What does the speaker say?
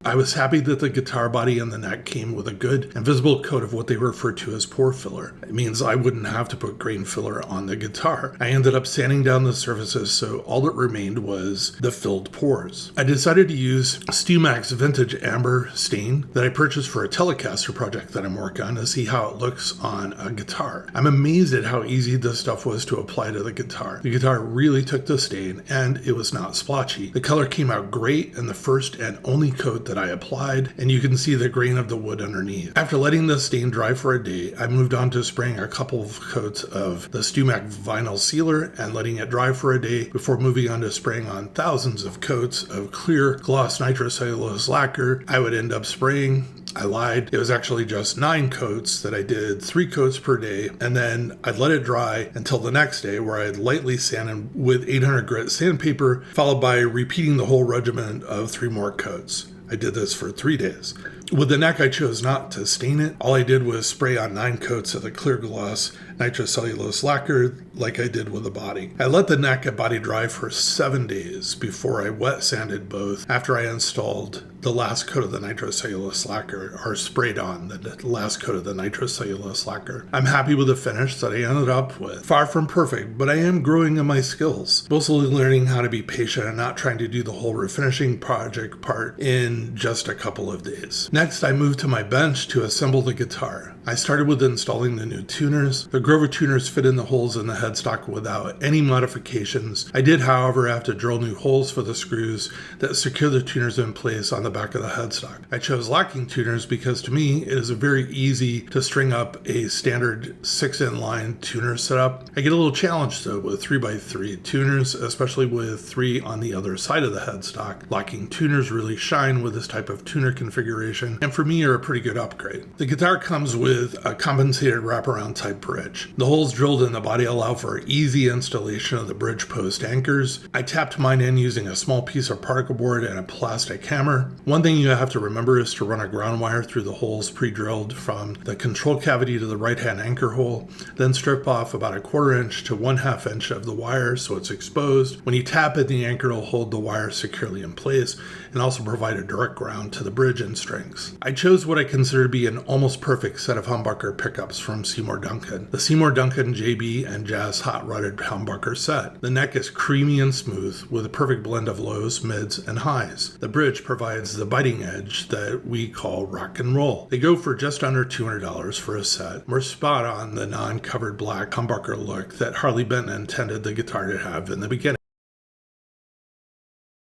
I was happy that the guitar body and the neck came with a good and visible coat of what they refer to as pore filler. It means I wouldn't have to put grain filler on the guitar. I ended up sanding down the surfaces, so all that remained was the filled pores. I decided to use StewMac's vintage amber stain that I purchased for a Telecaster project that I'm working on to see how it looks on a guitar. I'm amazed at how easy this stuff was to apply to the guitar. The guitar really took the stain and it was not splotchy. The color came out great in the first and only coat that I applied, and you can see the grain of the wood underneath. After letting the stain dry for a day, I moved on to spraying a couple of coats of the StewMac vinyl sealer and letting it dry for a day before moving on to spraying on thousands of coats of clear gloss nitrocellulose lacquer. I would end up spraying. I lied. It was actually just 9 coats that I did, 3 coats per day, and then I'd let it dry until the next day where I'd lightly sand it with 800 grit sandpaper, followed by repeating the whole regimen of 3 more coats. I did this for 3 days. With the neck, I chose not to stain it. All I did was spray on 9 coats of the clear gloss nitrocellulose lacquer like I did with the body. I let the neck and body dry for 7 days before I wet sanded both after I installed the last coat of the nitrocellulose lacquer, or sprayed on the last coat of the nitrocellulose lacquer. I'm happy with the finish that I ended up with. Far from perfect, but I am growing in my skills. Mostly learning how to be patient and not trying to do the whole refinishing project part in just a couple of days. Next, I moved to my bench to assemble the guitar. I started with installing the new tuners. The Grover tuners fit in the holes in the headstock without any modifications. I did, however, have to drill new holes for the screws that secure the tuners in place on the back of the headstock. I chose locking tuners because to me it is very easy to string up a standard 6-in-line tuner setup. I get a little challenged though with 3x3 tuners, especially with 3 on the other side of the headstock. Locking tuners really shine with this type of tuner configuration, and for me are a pretty good upgrade. The guitar comes with a compensated wraparound type bridge. The holes drilled in the body allow for easy installation of the bridge post anchors. I tapped mine in using a small piece of particle board and a plastic hammer. One thing you have to remember is to run a ground wire through the holes pre-drilled from the control cavity to the right-hand anchor hole, then strip off about 1/4 inch to 1/2 inch of the wire so it's exposed. When you tap it, the anchor will hold the wire securely in place and also provide a direct ground to the bridge and strings. I chose what I consider to be an almost perfect set of humbucker pickups from Seymour Duncan. The Seymour Duncan JB and Jazz Hot Rodded humbucker set. The neck is creamy and smooth with a perfect blend of lows, mids, and highs. The bridge provides the biting edge that we call rock and roll. They go for just under $200 for a set. We're spot on the non-covered black humbucker look that Harley Benton intended the guitar to have in the beginning.